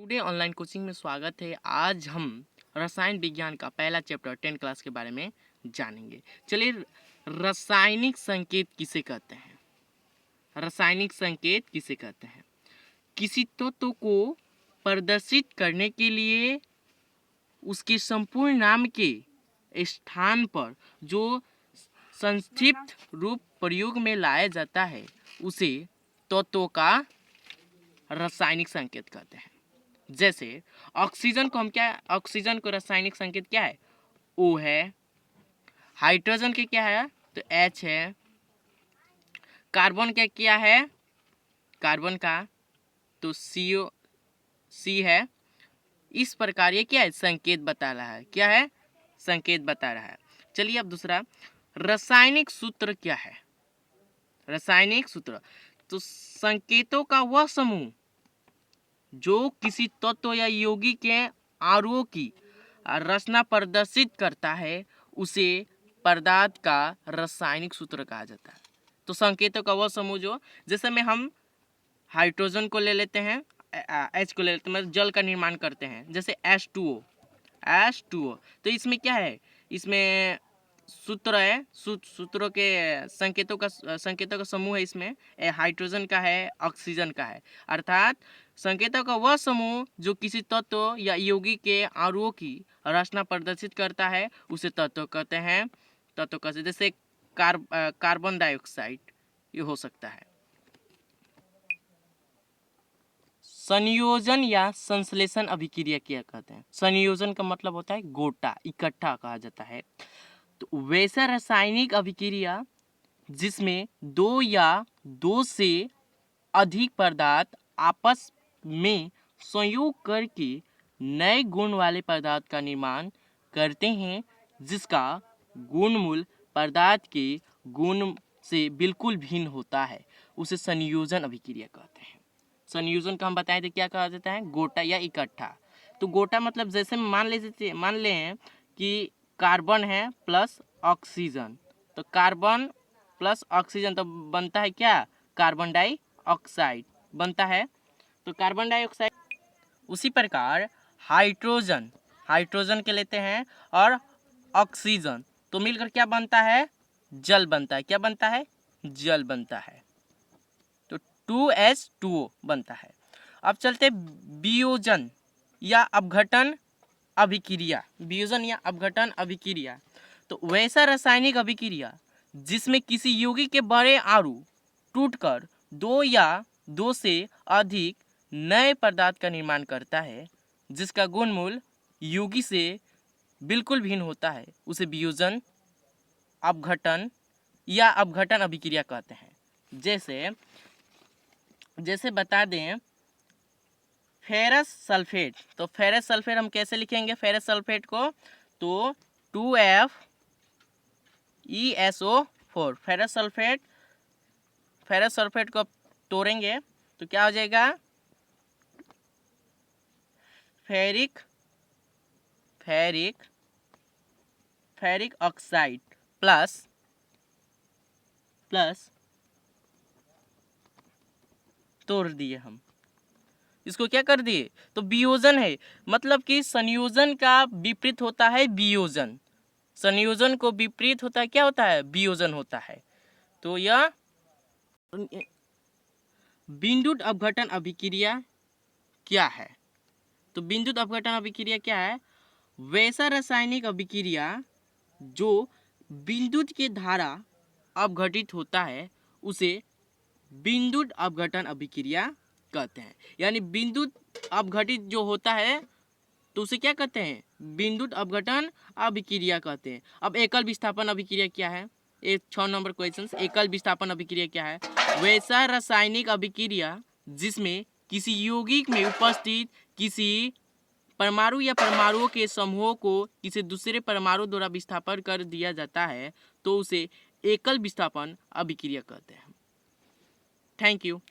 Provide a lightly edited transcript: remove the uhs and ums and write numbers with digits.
Today online coaching में स्वागत है। आज हम रसायन विज्ञान का पहला चैप्टर 10 क्लास के बारे में जानेंगे। चलिए, रासायनिक संकेत किसे कहते हैं? रासायनिक संकेत किसे कहते हैं? किसी तत्व को प्रदर्शित करने के लिए उसके संपूर्ण नाम के स्थान पर जो संक्षिप्त रूप प्रयोग में लाया जाता है उसे तत्व का रासायनिक संकेत कहते हैं। जैसे ऑक्सीजन को रासायनिक संकेत क्या है? O है। हाइड्रोजन के क्या है? तो H है। कार्बन का क्या है? कार्बन का तो C है। इस प्रकार ये क्या है? संकेत बता रहा है। क्या है? संकेत बता रहा है। चलिए अब दूसरा, रासायनिक सूत्र क्या है? रासायनिक सूत्र तो संकेतों का वह समूह जो किसी तत्व या यौगिक के अणुओं की रचना प्रदर्शित करता है उसे पदार्थ का रासायनिक सूत्र कहा जाता है। तो संकेतों का वह समूह जो, जैसे में हम हाइड्रोजन को ले लेते हैं, H को ले लेते हैं, मतलब जल का निर्माण करते हैं, जैसे H2O। तो इसमें क्या है? इसमें सूत्र है, सूत्रों के संकेतों का समूह है। इसमें हाइड्रोजन का है, ऑक्सीजन का है। अर्थात संकेतों का वह समूह जो किसी तत्व या यौगिक के अणुओं की रचना प्रदर्शित करता है उसे तत्व कहते हैं। जैसे कार्बन डाइऑक्साइड ये हो सकता है। संयोजन या संश्लेषण अभिक्रिया क्या कहते हैं? संयोजन का मतलब होता है गोटा, इकट्ठा कहा जाता है। तो वैसा रासायनिक अभिक्रिया जिसमें दो या दो से अधिक पदार्थ आपस में संयोग करके नए गुण वाले पदार्थ का निर्माण करते हैं, जिसका गुणमूल पदार्थ के गुण से बिल्कुल भिन्न होता है, उसे संयोजन अभिक्रिया कहते हैं। संयोजन का हम बताए थे क्या कहा जाता है? गोटा या इकट्ठा। तो गोटा मतलब जैसे मान लें कि कार्बन है प्लस ऑक्सीजन, तो कार्बन प्लस ऑक्सीजन तो बनता है क्या? कार्बन डाइऑक्साइड बनता है। तो कार्बन डाइऑक्साइड, उसी प्रकार हाइड्रोजन के लेते हैं और ऑक्सीजन, तो मिलकर क्या बनता है? जल बनता है। क्या बनता है? जल बनता है। तो 2H2O बनता है। अब चलते वियोजन या अपघटन अभिक्रिया। तो वैसा रासायनिक अभिक्रिया जिसमें किसी यौगिक के बड़े अणु टूटकर दो या दो से अधिक नए पदार्थ का निर्माण करता है, जिसका गुणमूल यौगिक से बिल्कुल भिन्न होता है, उसे वियोजन, अपघटन या अपघटन अभिक्रिया कहते हैं। जैसे बता दें फेरस सल्फेट, तो फेरस सल्फेट हम कैसे लिखेंगे? फेरस सल्फेट को तो 2FeSO4। फेरस सल्फेट को तोड़ेंगे तो क्या हो जाएगा? फेरिक ऑक्साइड प्लस तोड़ दिए हम, इसको क्या कर दिए? तो वियोजन है, मतलब कि संयोजन का विपरीत होता है वियोजन। संयोजन को विपरीत होता है क्या होता है? वियोजन होता है। तो यह बिंदुट अपघटन अभिक्रिया क्या है? तो बिंदुट अपघटन अभिक्रिया क्या है? वैसा रासायनिक अभिक्रिया जो बिंदुट के द्वारा अपघटित होता है उसे बिंदुट अपघटन अभिक्रिया कहते हैं। यानी बिंदुट अपघटित जो होता है तो उसे क्या कहते हैं? बिंदुट अपघटन अभिक्रिया कहते हैं। अब एकल विस्थापन अभिक्रिया क्या है? 6 नंबर क्वेश्चन, एकल विस्थापन अभिक्रिया क्या है? वैसा रासायनिक अभिक्रिया जिसमें किसी यौगिक में उपस्थित किसी परमाणु या परमाणुओं के समूह को किसी दूसरे परमाणु द्वारा विस्थापन कर दिया जाता है तो उसे एकल विस्थापन अभिक्रिया कहते हैं। Thank you.